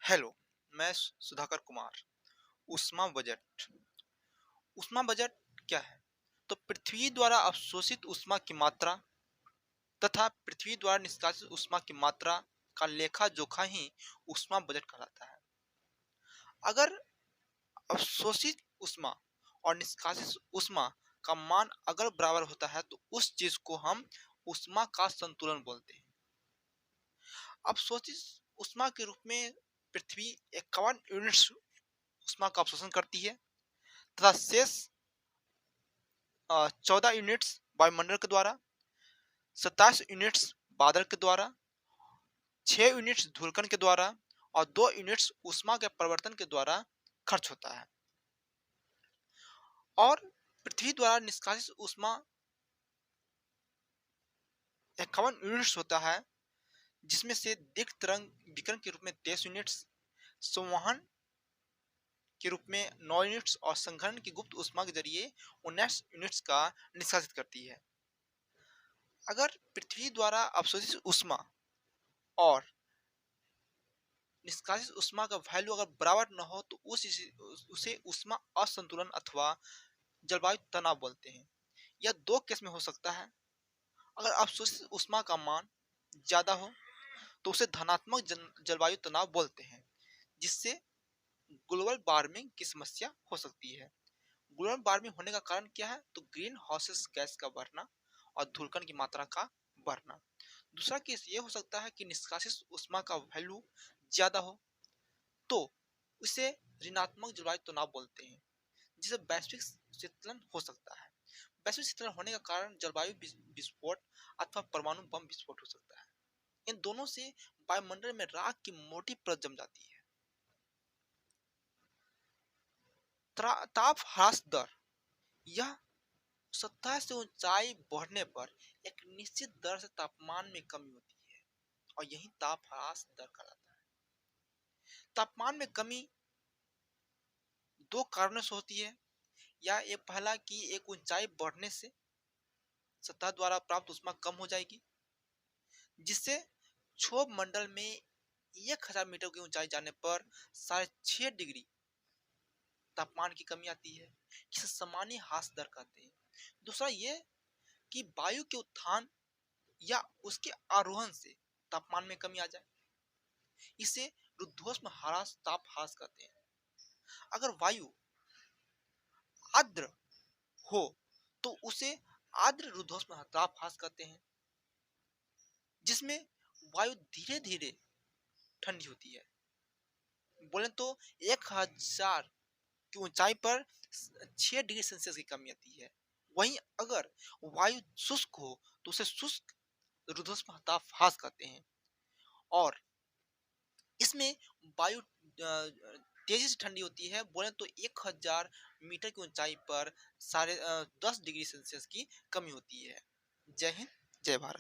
Hello, मैं सुधाकर कुमार। ऊष्मा budget. ऊष्मा बजट क्या है? तो पृथ्वी द्वारा अवशोषित ऊष्मा की मात्रा तथा पृथ्वी द्वारा निष्कासित ऊष्मा की मात्रा का लेखा जोखा ही ऊष्मा बजट कहलाता है। अगर अवशोषित ऊष्मा और निष्कासित ऊष्मा का मान अगर बराबर होता है तो उस चीज को हम ऊष्मा का संतुलन बोलते हैं। अवशोषित ऊष्मा के रूप में पृथ्वी 51 यूनिट्स ऊष्मा का अवशोषण करती है तथा शेष 14 यूनिट्स वायुमंडल के द्वारा, 27 यूनिट्स बादल के द्वारा, 6 यूनिट्स धूलकण के द्वारा और 2 यूनिट्स ऊष्मा के परिवर्तन के द्वारा खर्च होता है। और पृथ्वी द्वारा निष्कासित ऊष्मा 51 यूनिट्स होता है, जिसमें से दीर्घ तरंग विकिरण के रूप में 23 यूनिट्स, संवहन के रूप में 9 यूनिट्स और संघनन की गुप्त ऊष्मा के जरिए 19 यूनिट्स का निष्कासित करती है। अगर पृथ्वी द्वारा अवशोषित ऊष्मा और निष्कासित ऊष्मा का वैल्यू अगर बराबर न हो तो उसे ऊष्मा असंतुलन अथवा जलवायु तनाव बोलते हैं। यह दो केस में हो सकता है। अगर अवशोषित ऊष्मा का मान ज्यादा हो तो उसे धनात्मक जलवायु तनाव बोलते हैं, जिससे ग्लोबल वार्मिंग की समस्या हो सकती है। ग्लोबल वार्मिंग होने का कारण क्या है? तो ग्रीन हाउसेस गैस का बढ़ना और धूलकण की मात्रा का बढ़ना। दूसरा केस ये हो सकता है कि निष्कासित ऊष्मा का वैल्यू ज्यादा हो तो उसे ऋणात्मक जलवायु तनाव बोलते हैं, जिसे वैश्विक शीतलन हो सकता है। वैश्विक शीतलन होने का कारण जलवायु विस्फोट अथवा परमाणु बम विस्फोट हो सकता है। इन दोनों से वायुमंडल में राख की मोटी परत जम जाती है। ताप ह्रास दर, यह सतह से ऊंचाई बढ़ने पर एक निश्चित दर से तापमान में कमी होती है और यही ताप ह्रास दर कहलाता है। तापमान में कमी दो कारणों से होती है। या एक पहला कि एक ऊंचाई बढ़ने से सतह द्वारा प्राप्त ऊष्मा कम हो जाएगी, जिससे क्षोभ मंडल में 1000 मीटर की ऊंचाई जाने पर 6.5 डिग्री तापमान की कमी आती है, जिसे सामान्य ह्रास दर कहते हैं। दूसरा ये कि वायु के उत्थान या उसके आरोहण से तापमान में कमी आ जाए, इसे रुद्धोष्म ह्रास ताप ह्रास कहते हैं। अगर वायु आर्द्र हो तो उसे आर्द्र रुद्धोष्म ताप ह्रास कहते हैं, जिसमें वायु धीरे धीरे ठंडी होती है। बोले तो 1000 की ऊंचाई पर 6 डिग्री सेल्सियस की कमी आती है। वहीं अगर वायु शुष्क हो तो उसे शुष्क रुद्धोष्म ताप ह्रास कहते हैं। और इसमें वायु तेजी से ठंडी होती है। बोले तो 1000 मीटर की ऊंचाई पर 10.5 डिग्री सेल्सियस की कमी होती है। जय हिंद, जय भारत।